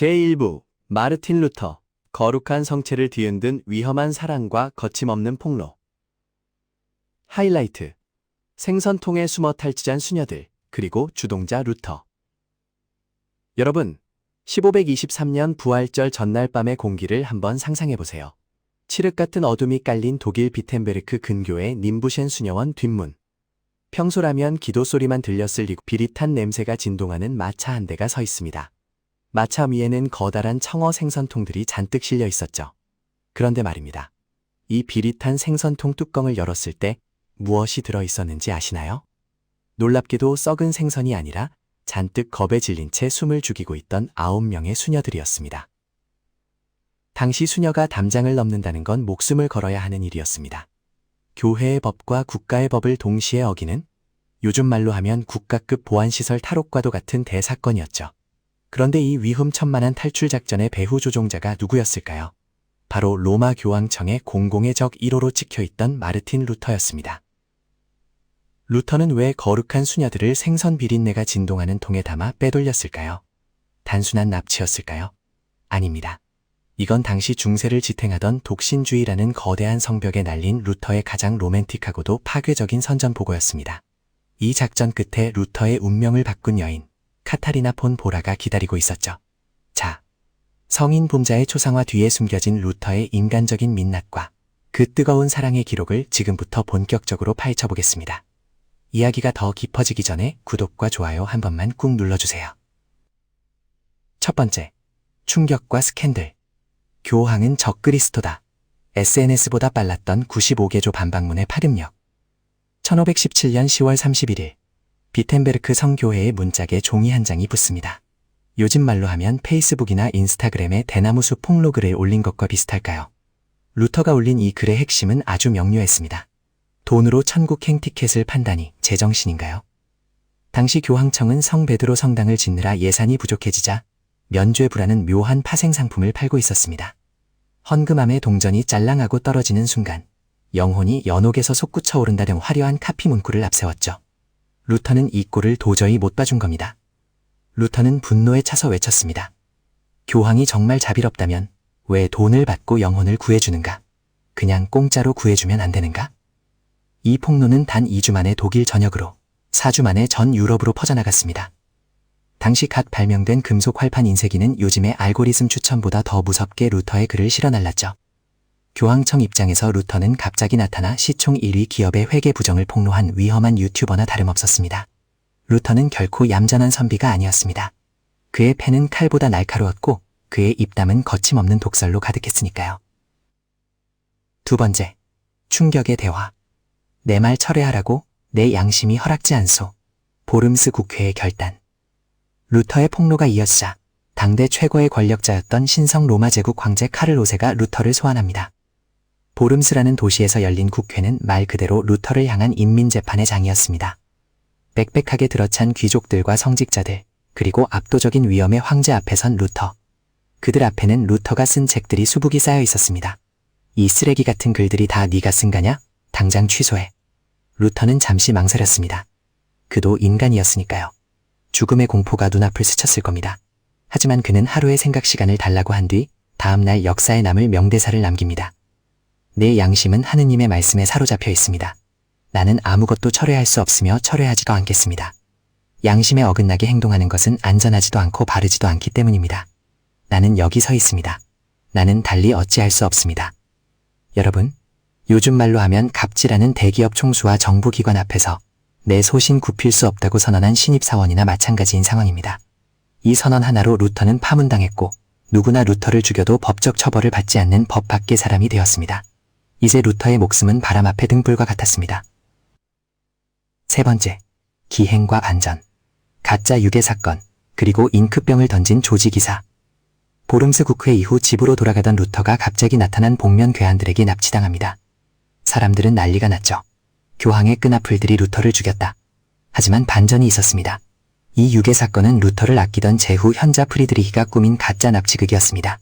제1부 마르틴 루터, 거룩한 성체를 뒤흔든 위험한 사랑과 거침없는 폭로. 하이라이트. 생선통에 숨어 탈취한 수녀들, 그리고 주동자 루터. 여러분, 1523년 부활절 전날 밤의 공기를 한번 상상해보세요. 칠흑 같은 어둠이 깔린 독일 비텐베르크 근교의 님부셴 수녀원 뒷문. 평소라면 기도 소리만 들렸을 리 비릿한 냄새가 진동하는 마차 한 대가 서 있습니다. 마차 위에는 거다란 청어 생선통들이 잔뜩 실려 있었죠. 그런데 말입니다. 이 비릿한 생선통 뚜껑을 열었을 때 무엇이 들어 있었는지 아시나요? 놀랍게도 썩은 생선이 아니라 잔뜩 겁에 질린 채 숨을 죽이고 있던 9명의 수녀들이었습니다. 당시 수녀가 담장을 넘는다는 건 목숨을 걸어야 하는 일이었습니다. 교회의 법과 국가의 법을 동시에 어기는, 요즘 말로 하면 국가급 보안시설 탈옥과도 같은 대사건이었죠. 그런데 이 위험천만한 탈출 작전의 배후 조종자가 누구였을까요? 바로 로마 교황청의 공공의 적 1호로 찍혀있던 마르틴 루터였습니다. 루터는 왜 거룩한 수녀들을 생선 비린내가 진동하는 통에 담아 빼돌렸을까요? 단순한 납치였을까요? 아닙니다. 이건 당시 중세를 지탱하던 독신주의라는 거대한 성벽에 날린 루터의 가장 로맨틱하고도 파괴적인 선전포고였습니다. 이 작전 끝에 루터의 운명을 바꾼 여인, 카타리나 폰 보라가 기다리고 있었죠. 자, 성인 봄자의 초상화 뒤에 숨겨진 루터의 인간적인 민낯과 그 뜨거운 사랑의 기록을 지금부터 본격적으로 파헤쳐보겠습니다. 이야기가 더 깊어지기 전에 구독과 좋아요 한 번만 꾹 눌러주세요. 첫 번째, 충격과 스캔들. 교황은 적그리스도다. SNS보다 빨랐던 95개조 반박문의 파급력. 1517년 10월 31일, 비텐베르크 성교회의 문짝에 종이 한 장이 붙습니다. 요즘 말로 하면 페이스북이나 인스타그램에 대나무숲 폭로글을 올린 것과 비슷할까요? 루터가 올린 이 글의 핵심은 아주 명료했습니다. 돈으로 천국행 티켓을 판다니 제정신인가요? 당시 교황청은 성 베드로 성당을 짓느라 예산이 부족해지자 면죄부라는 묘한 파생 상품을 팔고 있었습니다. 헌금함의 동전이 짤랑하고 떨어지는 순간 영혼이 연옥에서 솟구쳐 오른다 등 화려한 카피 문구를 앞세웠죠. 루터는 이 꼴을 도저히 못 봐준 겁니다. 루터는 분노에 차서 외쳤습니다. 교황이 정말 자비롭다면 왜 돈을 받고 영혼을 구해주는가? 그냥 공짜로 구해주면 안 되는가? 이 폭로는 단 2주 만에 독일 전역으로, 4주 만에 전 유럽으로 퍼져나갔습니다. 당시 갓 발명된 금속 활판 인쇄기는 요즘의 알고리즘 추천보다 더 무섭게 루터의 글을 실어날랐죠. 교황청 입장에서 루터는 갑자기 나타나 시총 1위 기업의 회계 부정을 폭로한 위험한 유튜버나 다름없었습니다. 루터는 결코 얌전한 선비가 아니었습니다. 그의 펜은 칼보다 날카로웠고 그의 입담은 거침없는 독설로 가득했으니까요. 두 번째, 충격의 대화. 내 말 철회하라고 내 양심이 허락지 않소. 보름스 국회의 결단. 루터의 폭로가 이어지자 당대 최고의 권력자였던 신성 로마 제국 황제 카를 5세가 루터를 소환합니다. 보름스라는 도시에서 열린 국회는 말 그대로 루터를 향한 인민재판의 장이었습니다. 빽빽하게 들어찬 귀족들과 성직자들, 그리고 압도적인 위엄의 황제 앞에 선 루터. 그들 앞에는 루터가 쓴 책들이 수북이 쌓여 있었습니다. 이 쓰레기 같은 글들이 다 네가 쓴 거냐? 당장 취소해. 루터는 잠시 망설였습니다. 그도 인간이었으니까요. 죽음의 공포가 눈앞을 스쳤을 겁니다. 하지만 그는 하루의 생각 시간을 달라고 한 뒤 다음날 역사에 남을 명대사를 남깁니다. 내 양심은 하느님의 말씀에 사로잡혀 있습니다. 나는 아무것도 철회할 수 없으며 철회하지도 않겠습니다. 양심에 어긋나게 행동하는 것은 안전하지도 않고 바르지도 않기 때문입니다. 나는 여기 서 있습니다. 나는 달리 어찌할 수 없습니다. 여러분, 요즘 말로 하면 갑질하는 대기업 총수와 정부기관 앞에서 내 소신 굽힐 수 없다고 선언한 신입사원이나 마찬가지인 상황입니다. 이 선언 하나로 루터는 파문당했고 누구나 루터를 죽여도 법적 처벌을 받지 않는 법 밖의 사람이 되었습니다. 이제 루터의 목숨은 바람 앞에 등불과 같았습니다. 세 번째, 기행과 안전. 가짜 유괴 사건, 그리고 잉크병을 던진 조지기사. 보름스 국회 이후 집으로 돌아가던 루터가 갑자기 나타난 복면 괴한들에게 납치당합니다. 사람들은 난리가 났죠. 교황의 끈앞풀들이 루터를 죽였다. 하지만 반전이 있었습니다. 이 유괴 사건은 루터를 아끼던 제후 현자 프리드리히가 꾸민 가짜 납치극이었습니다.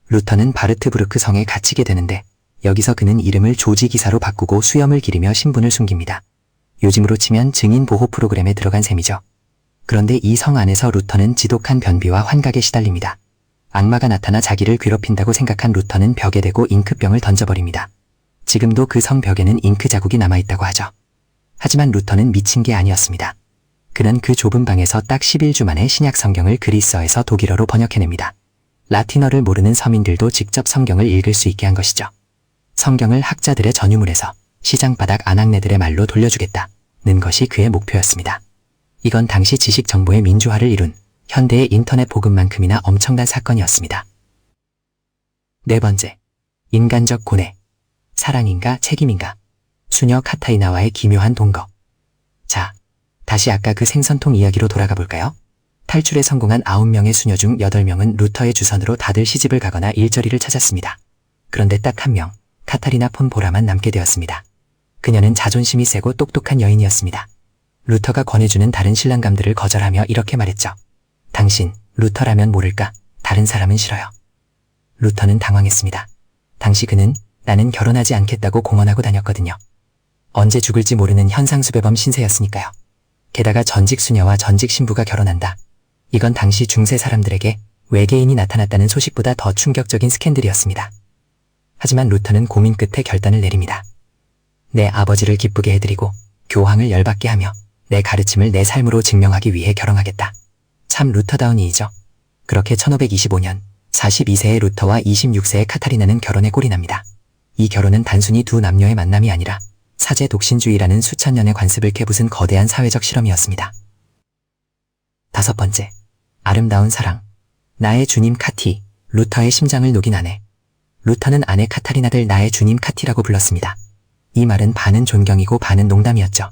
루터는 바르트부르크 성에 갇히게 되는데 여기서 그는 이름을 조지 기사로 바꾸고 수염을 기리며 신분을 숨깁니다. 요즘으로 치면 증인 보호 프로그램에 들어간 셈이죠. 그런데 이 성 안에서 루터는 지독한 변비와 환각에 시달립니다. 악마가 나타나 자기를 괴롭힌다고 생각한 루터는 벽에 대고 잉크병을 던져버립니다. 지금도 그 성 벽에는 잉크 자국이 남아있다고 하죠. 하지만 루터는 미친 게 아니었습니다. 그는 그 좁은 방에서 딱 11주 만에 신약 성경을 그리스어에서 독일어로 번역해냅니다. 라틴어를 모르는 서민들도 직접 성경을 읽을 수 있게 한 것이죠. 성경을 학자들의 전유물에서 시장 바닥 아낙네들의 말로 돌려주겠다는 것이 그의 목표였습니다. 이건 당시 지식 정보의 민주화를 이룬 현대의 인터넷 보급만큼이나 엄청난 사건이었습니다. 네 번째, 인간적 고뇌. 사랑인가 책임인가? 수녀 카타리나와의 기묘한 동거. 자, 다시 아까 그 생선통 이야기로 돌아가 볼까요? 탈출에 성공한 9명의 수녀 중 8명은 루터의 주선으로 다들 시집을 가거나 일자리를 찾았습니다. 그런데 딱 한 명, 카타리나 폰 보라만 남게 되었습니다. 그녀는 자존심이 세고 똑똑한 여인이었습니다. 루터가 권해주는 다른 신랑감들을 거절하며 이렇게 말했죠. 당신, 루터라면 모를까? 다른 사람은 싫어요. 루터는 당황했습니다. 당시 그는 나는 결혼하지 않겠다고 공언하고 다녔거든요. 언제 죽을지 모르는 현상수배범 신세였으니까요. 게다가 전직 수녀와 전직 신부가 결혼한다. 이건 당시 중세 사람들에게 외계인이 나타났다는 소식보다 더 충격적인 스캔들이었습니다. 하지만 루터는 고민 끝에 결단을 내립니다. 내 아버지를 기쁘게 해드리고 교황을 열받게 하며 내 가르침을 내 삶으로 증명하기 위해 결혼하겠다. 참 루터다운 이이죠. 그렇게 1525년 42세의 루터와 26세의 카타리나는 결혼에 꼴이 납니다. 이 결혼은 단순히 두 남녀의 만남이 아니라 사제 독신주의라는 수천 년의 관습을 캐부순 거대한 사회적 실험이었습니다. 다섯 번째, 아름다운 사랑. 나의 주님 카티, 루터의 심장을 녹인 아내. 루터는 아내 카타리나를 나의 주님 카티라고 불렀습니다. 이 말은 반은 존경이고 반은 농담이었죠.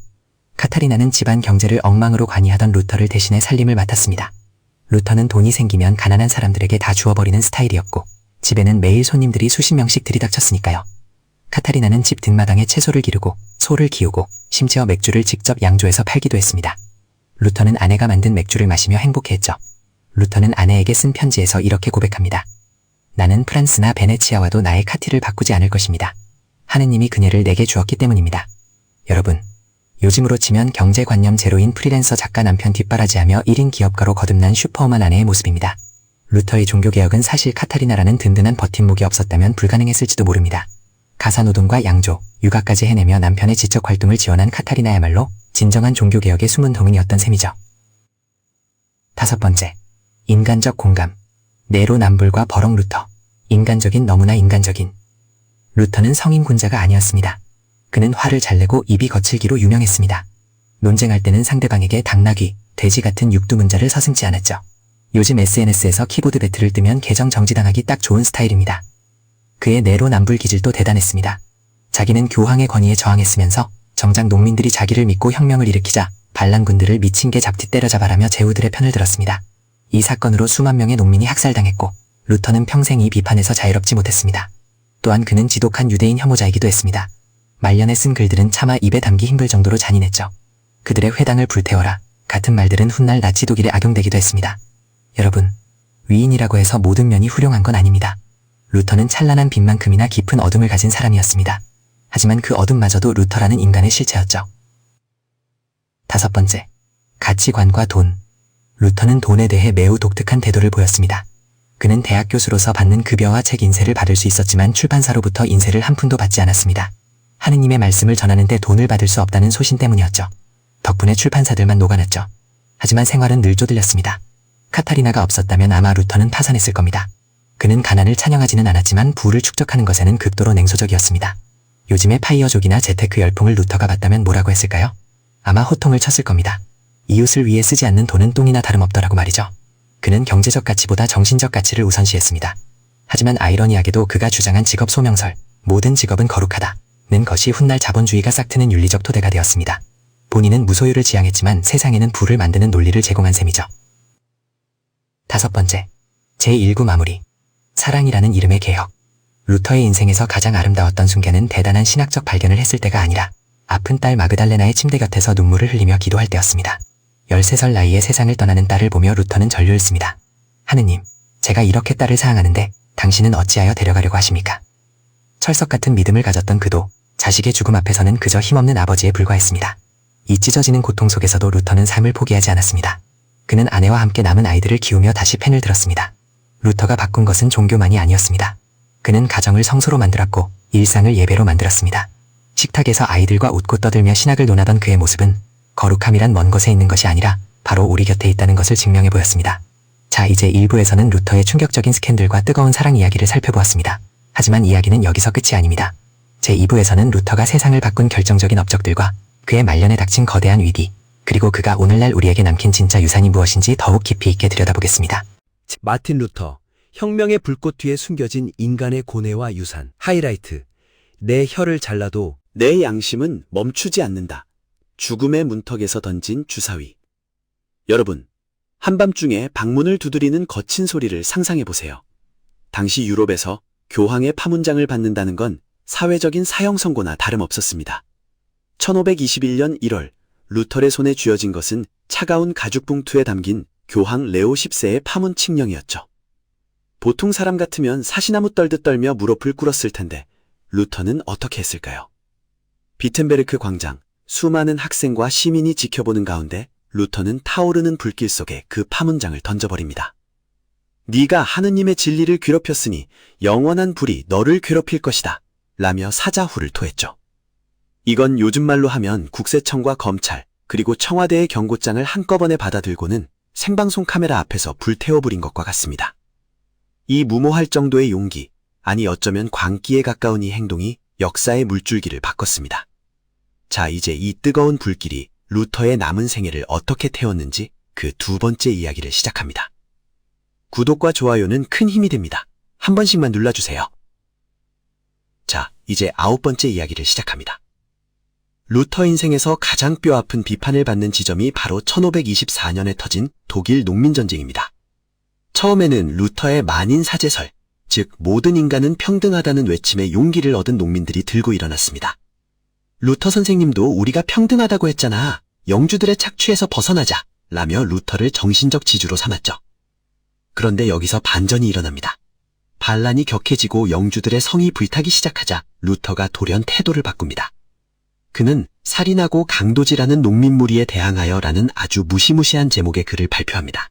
카타리나는 집안 경제를 엉망으로 관리하던 루터를 대신해 살림을 맡았습니다. 루터는 돈이 생기면 가난한 사람들에게 다 주워버리는 스타일이었고 집에는 매일 손님들이 수십 명씩 들이닥쳤으니까요. 카타리나는 집 뒷마당에 채소를 기르고 소를 키우고 심지어 맥주를 직접 양조해서 팔기도 했습니다. 루터는 아내가 만든 맥주를 마시며 행복해했죠. 루터는 아내에게 쓴 편지에서 이렇게 고백합니다. 나는 프랑스나 베네치아와도 나의 카티를 바꾸지 않을 것입니다. 하느님이 그녀를 내게 주었기 때문입니다. 여러분, 요즘으로 치면 경제관념 제로인 프리랜서 작가 남편 뒷바라지하며 1인 기업가로 거듭난 슈퍼우먼 아내의 모습입니다. 루터의 종교개혁은 사실 카타리나라는 든든한 버팀목이 없었다면 불가능했을지도 모릅니다. 가사노동과 양조, 육아까지 해내며 남편의 지적활동을 지원한 카타리나야말로 진정한 종교개혁의 숨은 동인이었던 셈이죠. 다섯 번째, 인간적 공감. 내로남불과 버럭 루터. 인간적인, 너무나 인간적인. 루터는 성인군자가 아니었습니다. 그는 화를 잘 내고 입이 거칠기로 유명했습니다. 논쟁할 때는 상대방에게 당나귀, 돼지 같은 육두문자를 서슴지 않았죠. 요즘 SNS에서 키보드 배틀을 뜨면 계정 정지당하기 딱 좋은 스타일입니다. 그의 내로남불 기질도 대단했습니다. 자기는 교황의 권위에 저항했으면서 정작 농민들이 자기를 믿고 혁명을 일으키자 반란군들을 미친 개 잡티 때려잡아라며 제후들의 편을 들었습니다. 이 사건으로 수만 명의 농민이 학살당했고 루터는 평생 이 비판에서 자유롭지 못했습니다. 또한 그는 지독한 유대인 혐오자이기도 했습니다. 말년에 쓴 글들은 차마 입에 담기 힘들 정도로 잔인했죠. 그들의 회당을 불태워라 같은 말들은 훗날 나치 독일에 악용되기도 했습니다. 여러분, 위인이라고 해서 모든 면이 훌륭한 건 아닙니다. 루터는 찬란한 빛만큼이나 깊은 어둠을 가진 사람이었습니다. 하지만 그 어둠마저도 루터라는 인간의 실체였죠. 다섯 번째, 가치관과 돈. 루터는 돈에 대해 매우 독특한 태도를 보였습니다. 그는 대학 교수로서 받는 급여와 책 인세를 받을 수 있었지만 출판사로부터 인세를 한 푼도 받지 않았습니다. 하느님의 말씀을 전하는데 돈을 받을 수 없다는 소신 때문이었죠. 덕분에 출판사들만 녹아났죠. 하지만 생활은 늘 쪼들렸습니다. 카타리나가 없었다면 아마 루터는 파산했을 겁니다. 그는 가난을 찬양하지는 않았지만 부를 축적하는 것에는 극도로 냉소적이었습니다. 요즘의 파이어족이나 재테크 열풍을 루터가 봤다면 뭐라고 했을까요? 아마 호통을 쳤을 겁니다. 이웃을 위해 쓰지 않는 돈은 똥이나 다름없더라고 말이죠. 그는 경제적 가치보다 정신적 가치를 우선시했습니다. 하지만 아이러니하게도 그가 주장한 직업 소명설, 모든 직업은 거룩하다는 것이 훗날 자본주의가 싹트는 윤리적 토대가 되었습니다. 본인은 무소유를 지향했지만 세상에는 부를 만드는 논리를 제공한 셈이죠. 다섯 번째, 제1구 마무리. 사랑이라는 이름의 개혁. 루터의 인생에서 가장 아름다웠던 순간은 대단한 신학적 발견을 했을 때가 아니라 아픈 딸 마그달레나의 침대 곁에서 눈물을 흘리며 기도할 때였습니다. 13살 나이에 세상을 떠나는 딸을 보며 루터는 절규했습니다. 하느님, 제가 이렇게 딸을 사랑하는데 당신은 어찌하여 데려가려고 하십니까? 철석 같은 믿음을 가졌던 그도 자식의 죽음 앞에서는 그저 힘없는 아버지에 불과했습니다. 이 찢어지는 고통 속에서도 루터는 삶을 포기하지 않았습니다. 그는 아내와 함께 남은 아이들을 키우며 다시 펜을 들었습니다. 루터가 바꾼 것은 종교만이 아니었습니다. 그는 가정을 성소로 만들었고 일상을 예배로 만들었습니다. 식탁에서 아이들과 웃고 떠들며 신학을 논하던 그의 모습은 거룩함이란 먼 곳에 있는 것이 아니라 바로 우리 곁에 있다는 것을 증명해 보였습니다. 자, 이제 1부에서는 루터의 충격적인 스캔들과 뜨거운 사랑 이야기를 살펴보았습니다. 하지만 이야기는 여기서 끝이 아닙니다. 제2부에서는 루터가 세상을 바꾼 결정적인 업적들과 그의 말년에 닥친 거대한 위기, 그리고 그가 오늘날 우리에게 남긴 진짜 유산이 무엇인지 더욱 깊이 있게 들여다보겠습니다. 마틴 루터, 혁명의 불꽃 뒤에 숨겨진 인간의 고뇌와 유산. 하이라이트. 내 혀를 잘라도 내 양심은 멈추지 않는다. 죽음의 문턱에서 던진 주사위. 여러분, 한밤중에 방문을 두드리는 거친 소리를 상상해 보세요. 당시 유럽에서 교황의 파문장을 받는다는 건 사회적인 사형 선고나 다름없었습니다. 1521년 1월 루터의 손에 쥐어진 것은 차가운 가죽 봉투에 담긴 교황 레오 10세의 파문 칙령이었죠. 보통 사람 같으면 사시나무 떨듯 떨며 무릎을 꿇었을 텐데 루터는 어떻게 했을까요? 비텐베르크 광장, 수많은 학생과 시민이 지켜보는 가운데 루터는 타오르는 불길 속에 그 파문장을 던져버립니다. 네가 하느님의 진리를 괴롭혔으니 영원한 불이 너를 괴롭힐 것이다 라며 사자후를 토했죠. 이건 요즘 말로 하면 국세청과 검찰 그리고 청와대의 경고장을 한꺼번에 받아들고는 생방송 카메라 앞에서 불태워버린 것과 같습니다. 이 무모할 정도의 용기, 아니 어쩌면 광기에 가까운 이 행동이 역사의 물줄기를 바꿨습니다. 자, 이제 이 뜨거운 불길이 루터의 남은 생애를 어떻게 태웠는지 그 두 번째 이야기를 시작합니다. 구독과 좋아요는 큰 힘이 됩니다. 한 번씩만 눌러주세요. 자, 이제 9번째 이야기를 시작합니다. 루터 인생에서 가장 뼈아픈 비판을 받는 지점이 바로 1524년에 터진 독일 농민전쟁입니다. 처음에는 루터의 만인 사제설, 즉 모든 인간은 평등하다는 외침에 용기를 얻은 농민들이 들고 일어났습니다. 루터 선생님도 우리가 평등하다고 했잖아. 영주들의 착취에서 벗어나자 라며 루터를 정신적 지주로 삼았죠. 그런데 여기서 반전이 일어납니다. 반란이 격해지고 영주들의 성이 불타기 시작하자 루터가 돌연 태도를 바꿉니다. 그는 살인하고 강도질하는 농민 무리에 대항하여라는 아주 무시무시한 제목의 글을 발표합니다.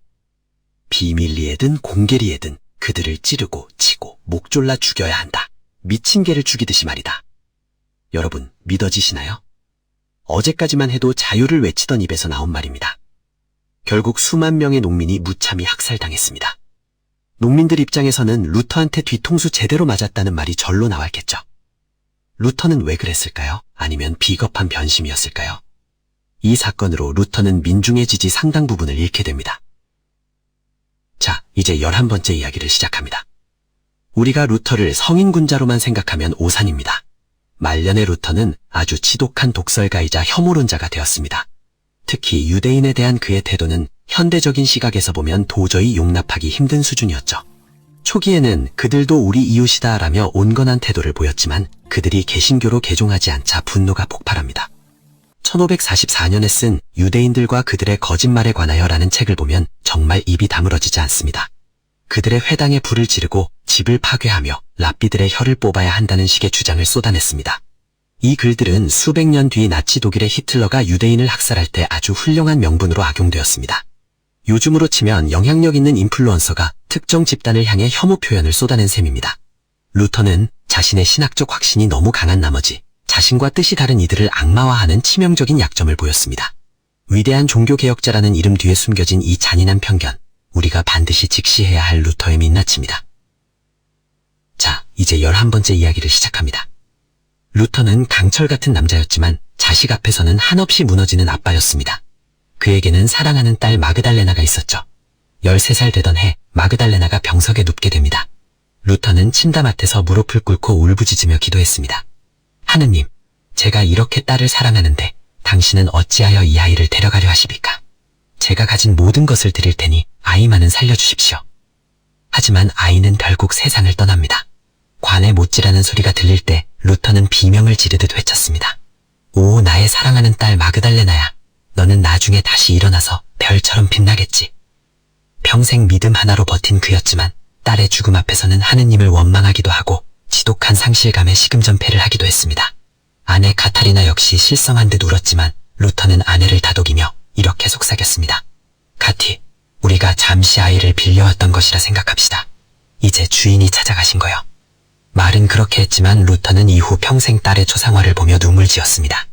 비밀리에든 공개리에든 그들을 찌르고 치고 목 졸라 죽여야 한다. 미친 개를 죽이듯이 말이다. 여러분, 믿어지시나요? 어제까지만 해도 자유를 외치던 입에서 나온 말입니다. 결국 수만 명의 농민이 무참히 학살당했습니다. 농민들 입장에서는 루터한테 뒤통수 제대로 맞았다는 말이 절로 나왔겠죠. 루터는 왜 그랬을까요? 아니면 비겁한 변심이었을까요? 이 사건으로 루터는 민중의 지지 상당 부분을 잃게 됩니다. 자, 이제 11번째 이야기를 시작합니다. 우리가 루터를 성인군자로만 생각하면 오산입니다. 말년의 루터는 아주 지독한 독설가이자 혐오론자가 되었습니다. 특히 유대인에 대한 그의 태도는 현대적인 시각에서 보면 도저히 용납하기 힘든 수준이었죠. 초기에는 그들도 우리 이웃이다 라며 온건한 태도를 보였지만 그들이 개신교로 개종하지 않자 분노가 폭발합니다. 1544년에 쓴 유대인들과 그들의 거짓말에 관하여 라는 책을 보면 정말 입이 다물어지지 않습니다. 그들의 회당에 불을 지르고 집을 파괴하며 랍비들의 혀를 뽑아야 한다는 식의 주장을 쏟아냈습니다. 이 글들은 수백 년 뒤 나치 독일의 히틀러가 유대인을 학살할 때 아주 훌륭한 명분으로 악용되었습니다. 요즘으로 치면 영향력 있는 인플루언서가 특정 집단을 향해 혐오 표현을 쏟아낸 셈입니다. 루터는 자신의 신학적 확신이 너무 강한 나머지 자신과 뜻이 다른 이들을 악마화하는 치명적인 약점을 보였습니다. 위대한 종교개혁자라는 이름 뒤에 숨겨진 이 잔인한 편견, 우리가 반드시 직시해야 할 루터의 민낯입니다. 자, 이제 11번째 이야기를 시작합니다. 루터는 강철 같은 남자였지만 자식 앞에서는 한없이 무너지는 아빠였습니다. 그에게는 사랑하는 딸 마그달레나가 있었죠. 13살 되던 해 마그달레나가 병석에 눕게 됩니다. 루터는 침담 앞에서 무릎을 꿇고 울부짖으며 기도했습니다. 하느님, 제가 이렇게 딸을 사랑하는데 당신은 어찌하여 이 아이를 데려가려 하십니까? 제가 가진 모든 것을 드릴 테니 아이만은 살려주십시오. 하지만 아이는 결국 세상을 떠납니다. 관에 못지라는 소리가 들릴 때 루터는 비명을 지르듯 외쳤습니다. 오, 나의 사랑하는 딸 마그달레나야. 너는 나중에 다시 일어나서 별처럼 빛나겠지. 평생 믿음 하나로 버틴 그였지만 딸의 죽음 앞에서는 하느님을 원망하기도 하고 지독한 상실감에 식음전폐를 하기도 했습니다. 아내 카타리나 역시 실성한 듯 울었지만 루터는 아내를 다독이며 이렇게 속삭였습니다. 카티, 우리가 잠시 아이를 빌려왔던 것이라 생각합시다. 주인이 찾아가신 거요. 말은 그렇게 했지만 루터는 이후 평생 딸의 초상화를 보며 눈물 지었습니다.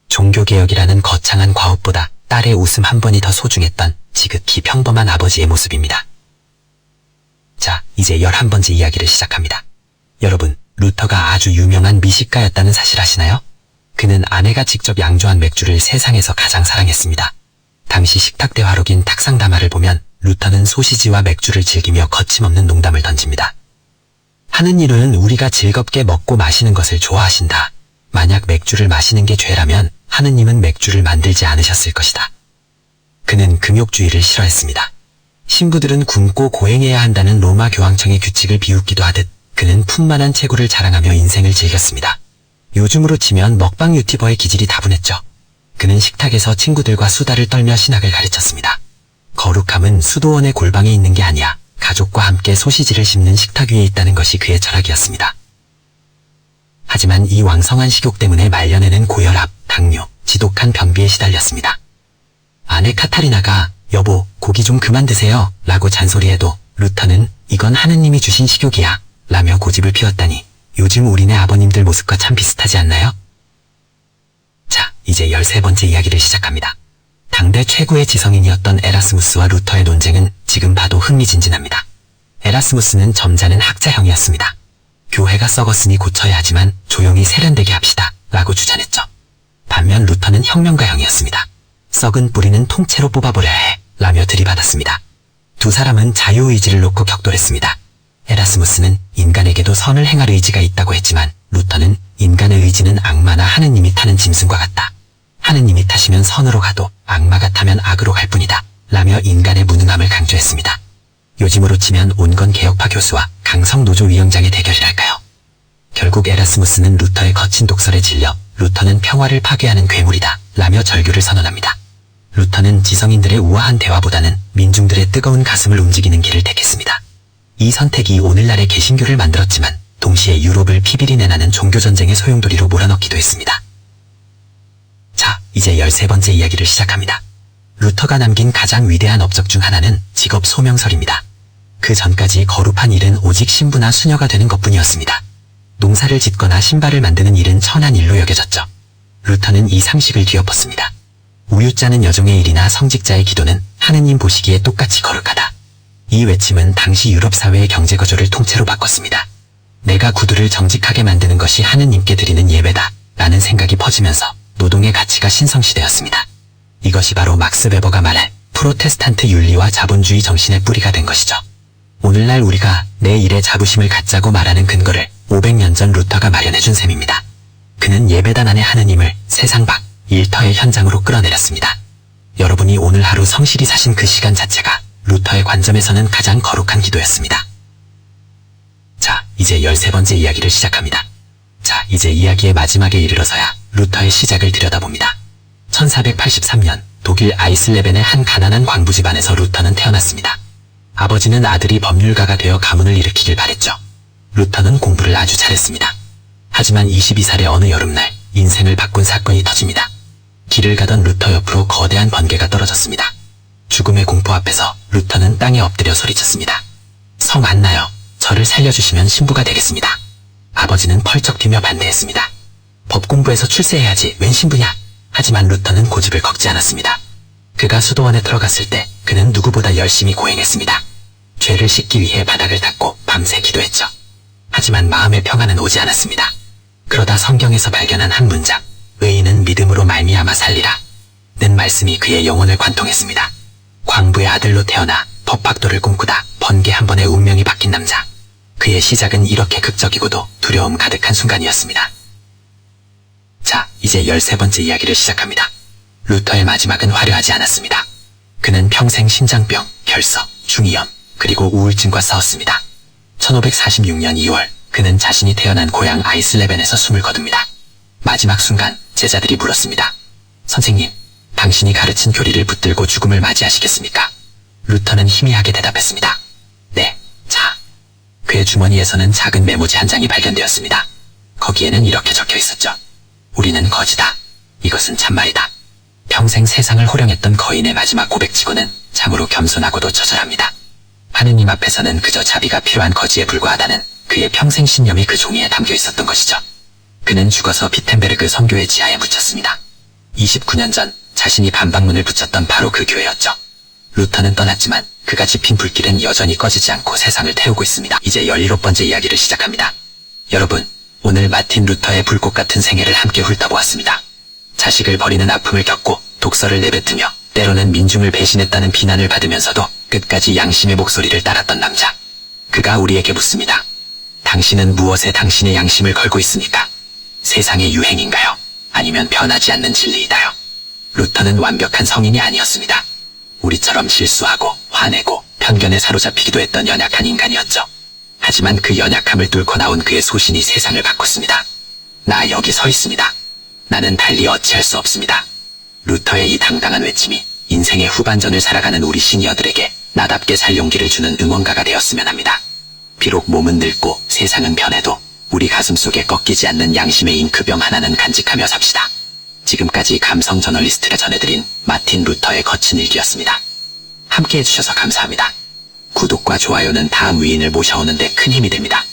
종교개혁이라는 거창한 과업보다 딸의 웃음 한 번이 더 소중했던 지극히 평범한 아버지의 모습입니다. 자, 이제 11번째 이야기를 시작합니다. 여러분, 루터가 아주 유명한 미식가였다는 사실 아시나요? 그는 아내가 직접 양조한 맥주를 세상에서 가장 사랑했습니다. 당시 식탁 대화록인 탁상담화를 보면 루터는 소시지와 맥주를 즐기며 거침없는 농담을 던집니다. 하는 일은 우리가 즐겁게 먹고 마시는 것을 좋아하신다. 만약 맥주를 마시는 게 죄라면 하느님은 맥주를 만들지 않으셨을 것이다. 그는 금욕주의를 싫어했습니다. 신부들은 굶고 고행해야 한다는 로마 교황청의 규칙을 비웃기도 하듯 그는 풍만한 체구를 자랑하며 인생을 즐겼습니다. 요즘으로 치면 먹방 유튜버의 기질이 다분했죠. 그는 식탁에서 친구들과 수다를 떨며 신학을 가르쳤습니다. 거룩함은 수도원의 골방에 있는 게 아니야. 가족과 함께 소시지를 씹는 식탁 위에 있다는 것이 그의 철학이었습니다. 하지만 이 왕성한 식욕 때문에 말년에는 고혈압, 당뇨, 지독한 변비에 시달렸습니다. 아내 카타리나가 여보, 고기 좀 그만 드세요 라고 잔소리해도 루터는 이건 하느님이 주신 식욕이야 라며 고집을 피웠다니 요즘 우리네 아버님들 모습과 참 비슷하지 않나요? 자, 이제 13번째 이야기를 시작합니다. 당대 최고의 지성인이었던 에라스무스와 루터의 논쟁은 지금 봐도 흥미진진합니다. 에라스무스는 점잖은 학자형이었습니다. 교회가 썩었으니 고쳐야 하지만 조용히 세련되게 합시다 라고 주장했죠. 반면 루터는 혁명가형이었습니다. 썩은 뿌리는 통째로 뽑아버려야 해 라며 들이받았습니다. 두 사람은 자유의지를 놓고 격돌했습니다. 에라스무스는 인간에게도 선을 행할 의지가 있다고 했지만 루터는 인간의 의지는 악마나 하느님이 타는 짐승과 같다. 하느님이 타시면 선으로 가도 악마가 타면 악으로 갈 뿐이다 라며 인간의 무능함을 강조했습니다. 요즘으로 치면 온건 개혁파 교수와 강성 노조 위원장의 대결이랄까요. 결국 에라스무스는 루터의 거친 독설에 질려 루터는 평화를 파괴하는 괴물이다 라며 절규를 선언합니다. 루터는 지성인들의 우아한 대화보다는 민중들의 뜨거운 가슴을 움직이는 길을 택했습니다. 이 선택이 오늘날의 개신교를 만들었지만 동시에 유럽을 피비리 내나는 종교전쟁의 소용돌이로 몰아넣기도 했습니다. 자, 이제 13번째 이야기를 시작합니다. 루터가 남긴 가장 위대한 업적 중 하나는 직업 소명설입니다. 그 전까지 거룩한 일은 오직 신부나 수녀가 되는 것뿐이었습니다. 농사를 짓거나 신발을 만드는 일은 천한 일로 여겨졌죠. 루터는 이 상식을 뒤엎었습니다. 우유 짜는 여종의 일이나 성직자의 기도는 하느님 보시기에 똑같이 거룩하다. 이 외침은 당시 유럽 사회의 경제 거조를 통째로 바꿨습니다. 내가 구두를 정직하게 만드는 것이 하느님께 드리는 예배다 라는 생각이 퍼지면서 노동의 가치가 신성시되었습니다. 이것이 바로 막스 베버가 말할 프로테스탄트 윤리와 자본주의 정신의 뿌리가 된 것이죠. 오늘날 우리가 내 일에 자부심을 갖자고 말하는 근거를 500년 전 루터가 마련해준 셈입니다. 그는 예배단 안의 하느님을 세상 밖 일터의 현장으로 끌어내렸습니다. 여러분이 오늘 하루 성실히 사신 그 시간 자체가 루터의 관점에서는 가장 거룩한 기도였습니다. 자, 이제 13번째 이야기를 시작합니다. 자, 이제 이야기의 마지막에 이르러서야 루터의 시작을 들여다봅니다. 1483년 독일 아이슬레벤의 한 가난한 광부 집안에서 루터는 태어났습니다. 아버지는 아들이 법률가가 되어 가문을 일으키길 바랬죠. 루터는 공부를 아주 잘했습니다. 하지만 22살의 어느 여름날 인생을 바꾼 사건이 터집니다. 길을 가던 루터 옆으로 거대한 번개가 떨어졌습니다. 죽음의 공포 앞에서 루터는 땅에 엎드려 소리쳤습니다. 성 안나요. 저를 살려주시면 신부가 되겠습니다. 아버지는 펄쩍 뛰며 반대했습니다. 법 공부해서 출세해야지 웬 신부냐. 하지만 루터는 고집을 꺾지 않았습니다. 그가 수도원에 들어갔을 때 그는 누구보다 열심히 고행했습니다. 죄를 씻기 위해 바닥을 닦고 밤새 기도했죠. 하지만 마음의 평안은 오지 않았습니다. 그러다 성경에서 발견한 한 문장, 의인은 믿음으로 말미암아 살리라 는 말씀이 그의 영혼을 관통했습니다. 광부의 아들로 태어나 법학도를 꿈꾸다 번개 한 번에 운명이 바뀐 남자. 그의 시작은 이렇게 극적이고도 두려움 가득한 순간이었습니다. 자, 이제 13번째 이야기를 시작합니다. 루터의 마지막은 화려하지 않았습니다. 그는 평생 심장병, 결석, 중이염, 그리고 우울증과 싸웠습니다. 1546년 2월 그는 자신이 태어난 고향 아이슬레벤에서 숨을 거둡니다. 마지막 순간 제자들이 물었습니다. 선생님, 당신이 가르친 교리를 붙들고 죽음을 맞이하시겠습니까? 루터는 희미하게 대답했습니다. 네, 자. 그의 주머니에서는 작은 메모지 한 장이 발견되었습니다. 거기에는 이렇게 적혀 있었죠. 우리는 거지다. 이것은 참말이다. 평생 세상을 호령했던 거인의 마지막 고백치고는 참으로 겸손하고도 처절합니다. 하느님 앞에서는 그저 자비가 필요한 거지에 불과하다는 그의 평생 신념이 그 종이에 담겨 있었던 것이죠. 그는 죽어서 비텐베르그 선교회 지하에 묻혔습니다. 29년 전 자신이 반박문을 붙였던 바로 그 교회였죠. 루터는 떠났지만 그가 지핀 불길은 여전히 꺼지지 않고 세상을 태우고 있습니다. 이제 17번째 이야기를 시작합니다. 여러분, 오늘 마틴 루터의 불꽃 같은 생애를 함께 훑어보았습니다. 자식을 버리는 아픔을 겪고 독서를 내뱉으며 때로는 민중을 배신했다는 비난을 받으면서도 끝까지 양심의 목소리를 따랐던 남자. 그가 우리에게 묻습니다. 당신은 무엇에 당신의 양심을 걸고 있습니까? 세상의 유행인가요? 아니면 변하지 않는 진리이다요? 루터는 완벽한 성인이 아니었습니다. 우리처럼 실수하고 화내고 편견에 사로잡히기도 했던 연약한 인간이었죠. 하지만 그 연약함을 뚫고 나온 그의 소신이 세상을 바꿨습니다. 나 여기 서 있습니다. 나는 달리 어찌할 수 없습니다. 루터의 이 당당한 외침이 인생의 후반전을 살아가는 우리 시니어들에게 나답게 살 용기를 주는 응원가가 되었으면 합니다. 비록 몸은 늙고 세상은 변해도 우리 가슴속에 꺾이지 않는 양심의 잉크병 하나는 간직하며 삽시다. 지금까지 감성 저널리스트가 전해드린 마틴 루터의 거친 일기였습니다. 함께 해주셔서 감사합니다. 구독과 좋아요는 다음 위인을 모셔오는 데 큰 힘이 됩니다.